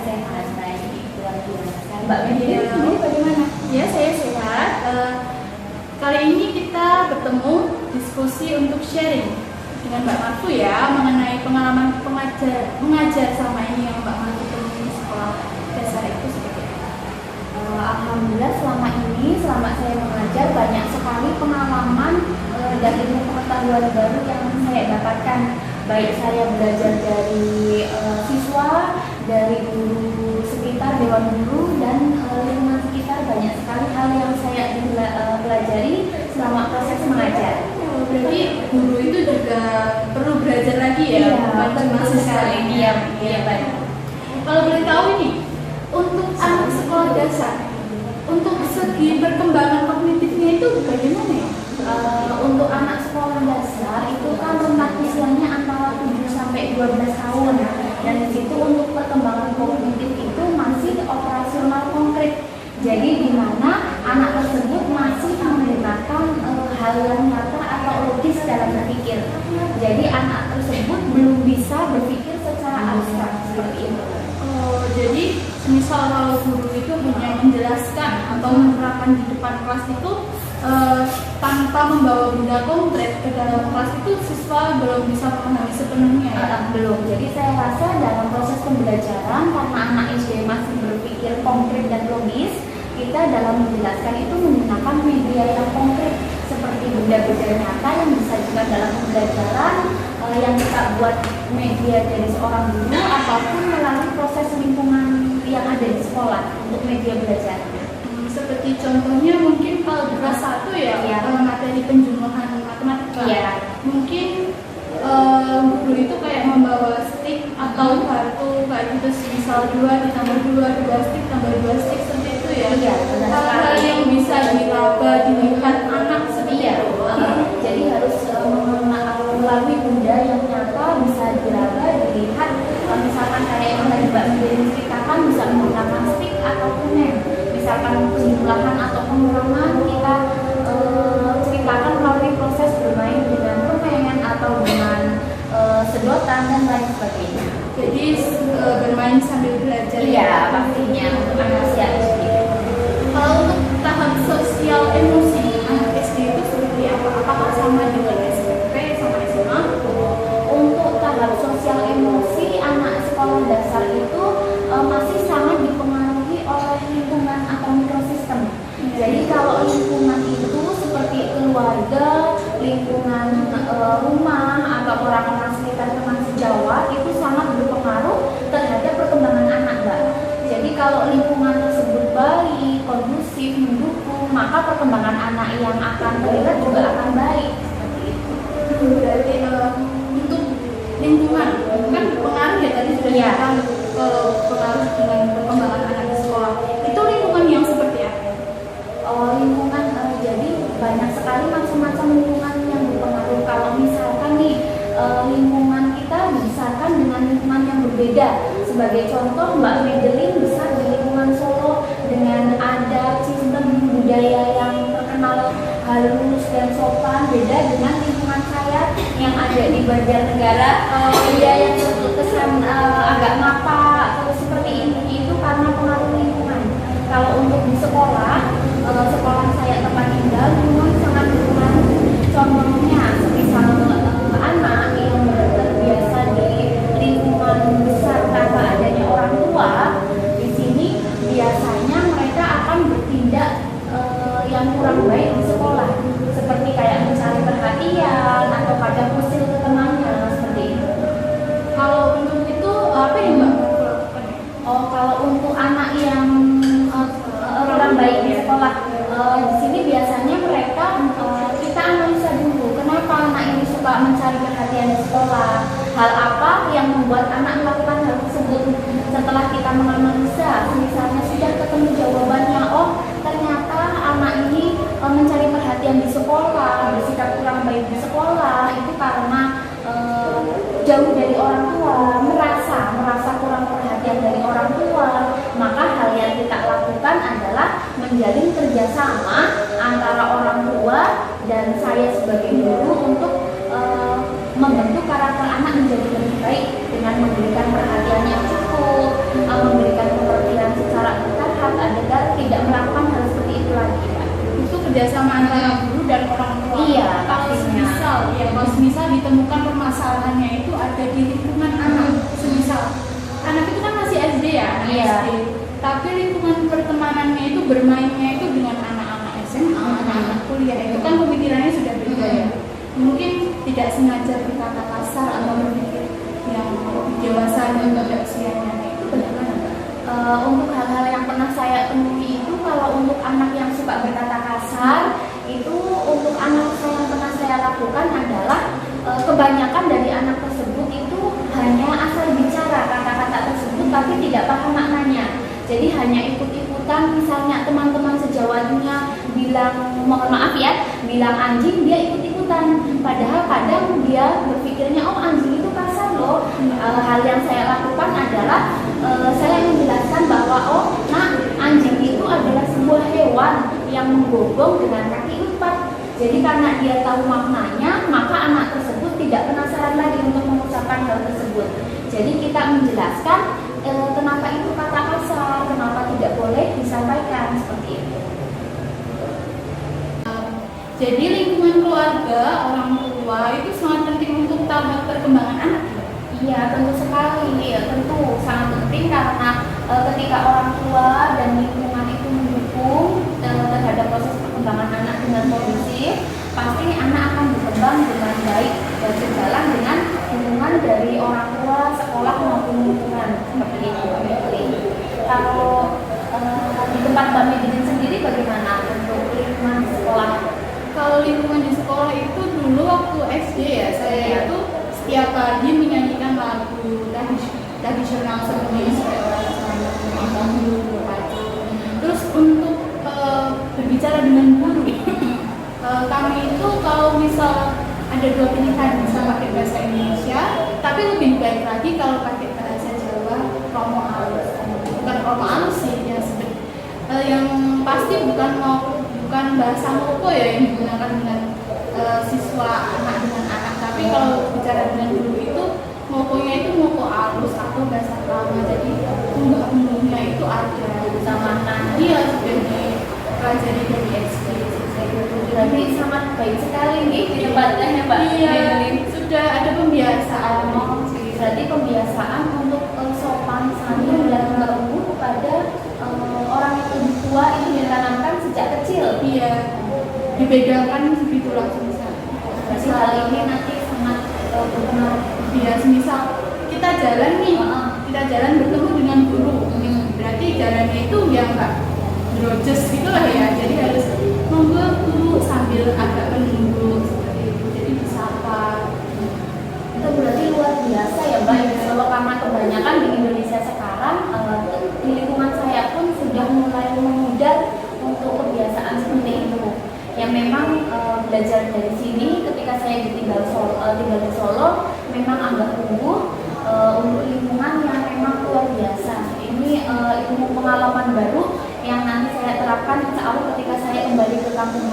sehat. Baik, luar biasa. Mbak Medi Iya. sendiri bagaimana? Ya, saya sehat. Kali ini kita bertemu diskusi untuk sharing dengan Mbak Marfu ya mengenai pengalaman mengajar selama ini yang Mbak Marfu temui di sekolah dasar itu seperti apa? Alhamdulillah selama saya mengajar banyak sekali pengalaman dan ilmu pengetahuan baru yang saya dapatkan. Baik saya belajar dari siswa, dari guru sekitar, dewan guru, dan lingkungan sekitar. Banyak sekali hal yang saya pelajari selama proses mengajar. Berarti guru itu juga perlu belajar lagi ya? Iya, bukan cuma betul siswa sekali. ini. Iya, baik. Kalau boleh tahu ini, untuk anak sekolah dasar, untuk segi perkembangan kognitifnya itu bagaimana ya? Untuk anak sekolah dasar itu kan rentang usianya antara 7 sampai 12 tahun. Dan di situ untuk perkembangan kognitif itu masih operasional konkret. Jadi di mana anak tersebut masih menggunakan hal yang nyata atau logis dalam berpikir. Jadi anak tersebut belum bisa berpikir secara abstrak seperti itu. Oh, jadi misal kalau guru itu hanya menjelaskan atau menerapkan di depan kelas itu tanpa membawa benda konkret ke dalam kelas itu siswa belum bisa memahami sepenuhnya ya? Belum. Jadi saya rasa dalam proses pembelajaran karena anak SD masih berpikir konkret dan logis, kita dalam menjelaskan itu menggunakan media yang konkret seperti benda-benda nyata yang disajikan dalam pembelajaran yang kita buat media dari seorang guru ataupun melalui proses lingkungan yang ada di sekolah untuk media belajar. Seperti contohnya mungkin kalau di kelas 1 ya, materi penjumlahan matematika. Iya. Mungkin guru itu kayak membawa stick atau kartu kayak gitu, misal 2 ditambah 2 stick tambah 2 stick seperti itu ya. Iya, benar Hal-hal sekali. yang bisa diraba dilihat anak seperti Iya. itu. Jadi harus melalui benda yang nyata bisa diraba, dilihat. Misalkan kayak yang tadi Mbak Medi ceritakan bisa menggunakan stick ataupun pen. Misalkan penjumlahan atau pengurangan kita ceritakan melalui proses bermain dengan permen atau dengan sedotan dan lain sebagainya. Jadi bermain sambil belajar. Iya, pastinya untuk anak usia SD. Kalau untuk tahap sosial emosi anak SD itu seperti apa? Apakah sama dengan SMP sama SMA? Untuk tahap sosial emosi anak sekolah dasar itu masih sangat dipengaruhi oleh lingkungan atau mikrosistem. Jadi kalau lingkungan itu seperti keluarga, lingkungan rumah atau orang-orang sekitar teman sejawat itu sangat berpengaruh terhadap perkembangan anak, Mbak. Jadi kalau lingkungan tersebut baik, kondusif, mendukung, maka perkembangan anak yang akan terlihat juga akan baik. Seperti itu. Berarti untuk lingkungan kan berpengaruh ya, tadi sudah Iya. dikatakan pengaruh dengan perkembangan anak di sekolah. Itu lingkungan yang seperti apa? Lingkungan jadi banyak sekali macam-macam lingkungan yang berpengaruh. Kalau misalkan nih lingkungan kita dibesarkan dengan lingkungan yang berbeda. Sebagai contoh Mbak Medelin besar di lingkungan Solo dengan adat, sistem budaya yang terkenal halus dan sopan, beda dengan lingkungan saya yang ada di Banjarnegara yang terkesan agak ngapa atau seperti ini. Itu karena pengaruh lingkungan. Kalau untuk di sekolah saya tempat tinggal memang sangat berpengaruh. Contohnya semisal anak yang terbiasa di lingkungan besar tanpa adanya orang tua, di sini biasanya mereka akan bertindak yang kurang baik di sekolah, seperti kayak mencari perhatian atau kadang usil ke temannya seperti itu. Kalau untuk itu apa yang Mbak lakukan? Kalau untuk anak yang kurang baik di sekolah, di sini biasanya mereka kita analisa dulu kenapa anak ini suka mencari perhatian di sekolah, hal apa yang membuat anak melakukan hal tersebut. Setelah kita menganalisa, misalnya sudah ketemu jawabannya, ternyata anak ini mencari perhatian di sekolah, bersikap kurang baik di sekolah itu karena jauh dari orang tua, merasa kurang perhatian dari orang tua, maka hal yang kita lakukan adalah menjalin kerjasama antara orang tua dan saya sebagai guru untuk membentuk karakter anak menjadi lebih baik dengan memberikan perhatian yang cukup, memberikan tidak melakukan hal seperti itu lagi, Pak. Itu kerjasama antara guru dan orang tua. Iya, kalau pastinya. semisal ditemukan permasalahannya itu ada di lingkungan anak, semisal anak itu kan masih SD ya, anak Iya. SD, tapi lingkungan pertemanannya itu bermainnya itu dengan anak-anak SMA, anak-anak kuliah, itu kan pemikirannya sudah beda ya. Mungkin tidak sengaja berkata kasar atau berpikir yang lebih dewasa dan pada usianya, itu bagaimana, Mbak? Untuk hal-hal yang pernah saya temui itu, kalau untuk anak yang suka berkata kasar, itu untuk anak saya yang pernah saya lakukan adalah kebanyakan dari anak tersebut itu hanya asal bicara kata-kata tersebut tapi tidak paham maknanya. Jadi hanya ikut-ikutan, misalnya teman-teman sejawatnya bilang, mohon maaf ya, bilang anjing, dia ikut-ikutan. Padahal kadang dia berpikirnya, oh anjing itu kasar loh. Hal yang saya lakukan adalah saya menjelaskan bahwa oh nak, anjing itu adalah sebuah hewan yang menggonggong dengan kaki 4. Jadi karena dia tahu maknanya, maka anak tersebut tidak penasaran lagi untuk mengucapkan hal tersebut. Jadi kita menjelaskan kenapa itu kata kasar, kenapa tidak boleh disampaikan seperti itu. Jadi lingkungan keluarga, orang tua itu sangat penting untuk tahu perkembangan anak. Iya, tentu sekali. Ya, tentu sangat penting karena ketika orang tua dan lingkungan itu mendukung terhadap proses perkembangan anak dengan kondusif, pasti anak akan berkembang dengan baik dan sejalan dengan hubungan dari orang tua, sekolah maupun lingkungan seperti itu. Kalau di tempat Mbak Medina sendiri bagaimana untuk lingkungan sekolah? Kalau lingkungan di sekolah itu dulu waktu SD ya, saya itu setiap pagi menyanyikan lagu tradisional seperti orang Sunda, terus untuk berbicara dengan guru, kami itu kalau misal ada 2 pilihan, bisa pakai bahasa Indonesia, tapi lebih baik lagi kalau pakai bahasa Jawa, Romo Alus. Bukan Romo Alus sih, yang pasti bukan bahasa Moko ya yang digunakan dengan siswa anak dengan anak, tapi kalau bicara dengan guru itu Mokonya itu Moko Alus atau bahasa lama, jadi unggah-unggahnya itu ada zamanan dia sudah dipelajari dari SD. Berarti sangat baik sekali nih di tempatnya ya Mbak. Iya, sudah ada pembiasaan. Berarti pembiasaan untuk sopan santun dan lembut kepada orang yang lebih tua itu ditanamkan sejak kecil. Iya, dibedakan begitu langsung. Berarti hal ini nanti sangat berpengaruh. Iya, semisal kita jalan nih, kita jalan bertemu dengan guru, berarti jalannya itu ya nggak drojus gitu lah ya, jadi harus monggo guru sambil agak menunggu seperti itu, jadi disapa. Itu berarti luar biasa ya Mbak. Kalau karena kebanyakan di Indonesia sekarang di lingkungan saya pun sudah mulai memudar untuk kebiasaan seperti itu. Yang memang belajar dari sini, ketika saya tinggal di Solo, memang agak tumbuh untuk lingkungan yang memang luar biasa. Ini ilmu pengalaman baru yang nanti saya terapkan insya Allah ketika saya kembali ke kampung